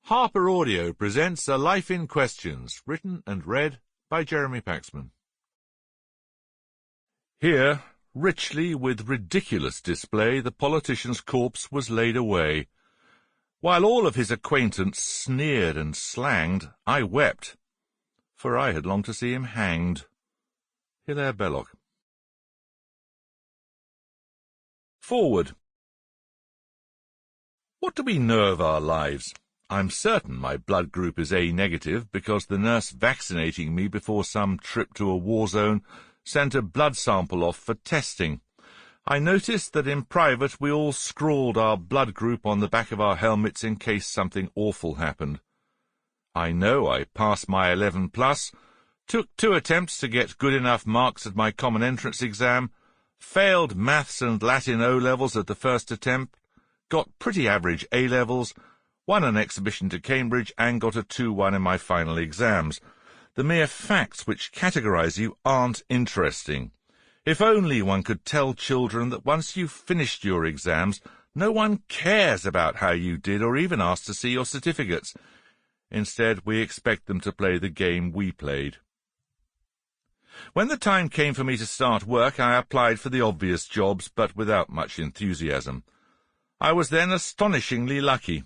Harper Audio presents A Life in Questions, written and read by Jeremy Paxman. Here, richly with ridiculous display, the politician's corpse was laid away. While all of his acquaintance sneered and slanged, I wept, for I had longed to see him hanged. Hilaire Belloc. Forward. What do we know of our lives? I'm certain my blood group is A negative because the nurse vaccinating me before some trip to a war zone sent a blood sample off for testing. I noticed that in private we all scrawled our blood group on the back of our helmets in case something awful happened. I know I passed my 11+, took 2 attempts to get good enough marks at my common entrance exam, failed maths and Latin O-levels at the first attempt, got pretty average A-levels, won an exhibition to Cambridge and got a 2-1 in my final exams. The mere facts which categorize you aren't interesting. If only one could tell children that once you've finished your exams, no one cares about how you did or even asks to see your certificates. Instead, we expect them to play the game we played. When the time came for me to start work, I applied for the obvious jobs, but without much enthusiasm. I was then astonishingly lucky.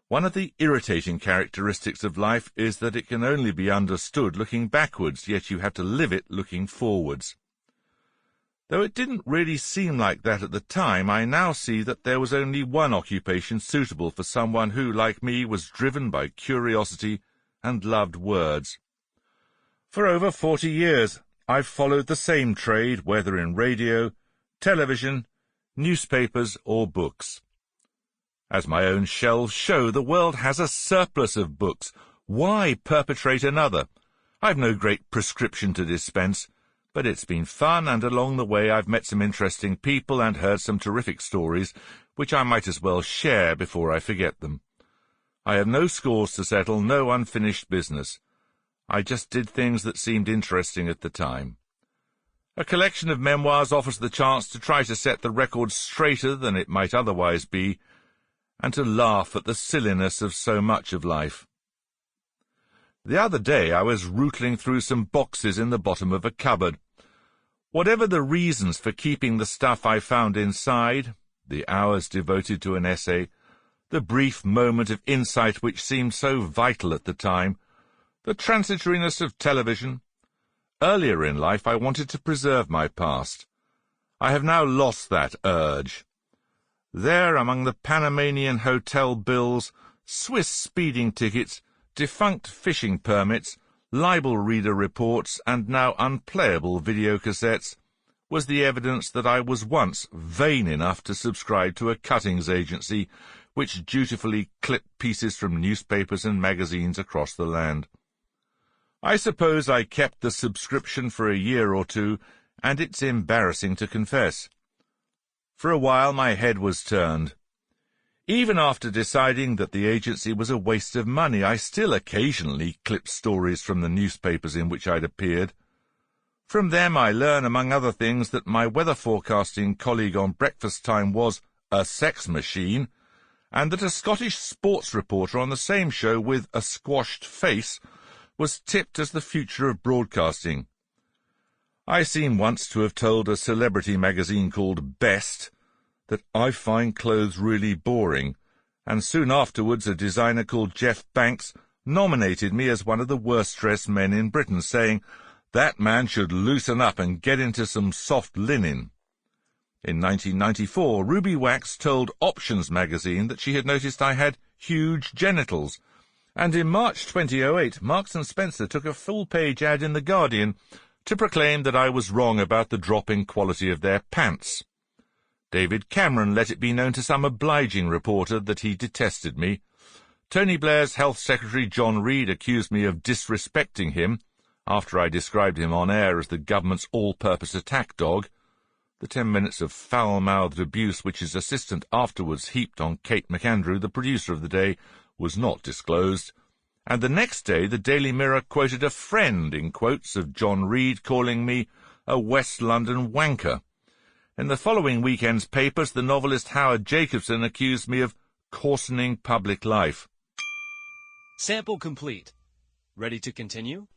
One of the irritating characteristics of life is that it can only be understood looking backwards, yet you have to live it looking forwards. Though it didn't really seem like that at the time, I now see that there was only one occupation suitable for someone who, like me, was driven by curiosity and loved words. For over 40 years, I've followed the same trade, whether in radio, television, newspapers or books. As my own shelves show, the world has a surplus of books. Why perpetrate another? I've no great prescription to dispense, but it's been fun, and along the way I've met some interesting people and heard some terrific stories, which I might as well share before I forget them. I have no scores to settle, no unfinished business. I just did things that seemed interesting at the time. A collection of memoirs offers the chance to try to set the record straighter than it might otherwise be, and to laugh at the silliness of so much of life. The other day I was rootling through some boxes in the bottom of a cupboard. Whatever the reasons for keeping the stuff I found inside, the hours devoted to an essay, the brief moment of insight which seemed so vital at the time, the transitoriness of television, earlier in life I wanted to preserve my past. I have now lost that urge. There, among the Panamanian hotel bills, Swiss speeding tickets, defunct fishing permits, libel reader reports, and now unplayable videocassettes, was the evidence that I was once vain enough to subscribe to a cuttings agency which dutifully clipped pieces from newspapers and magazines across the land. I suppose I kept the subscription for a year or two, and it's embarrassing to confess. For a while my head was turned. Even after deciding that the agency was a waste of money, I still occasionally clipped stories from the newspapers in which I'd appeared. From them I learn, among other things, that my weather forecasting colleague on breakfast time was a sex machine, and that a Scottish sports reporter on the same show with a squashed face was tipped as the future of broadcasting. I seem once to have told a celebrity magazine called Best that I find clothes really boring, and soon afterwards a designer called Jeff Banks nominated me as one of the worst-dressed men in Britain, saying that man should loosen up and get into some soft linen. In 1994, Ruby Wax told Options magazine that she had noticed I had huge genitals, and in March 2008, Marks & Spencer took a full-page ad in The Guardian to proclaim that I was wrong about the drop in quality of their pants. David Cameron let it be known to some obliging reporter that he detested me. Tony Blair's Health Secretary John Reid accused me of disrespecting him, after I described him on air as the government's all-purpose attack dog. The 10 minutes of foul-mouthed abuse which his assistant afterwards heaped on Kate McAndrew, the producer of the day, was not disclosed, and the next day the Daily Mirror quoted a friend in quotes of John Reid calling me a West London wanker. In the following weekend's papers, the novelist Howard Jacobson accused me of coarsening public life. Sample complete. Ready to continue?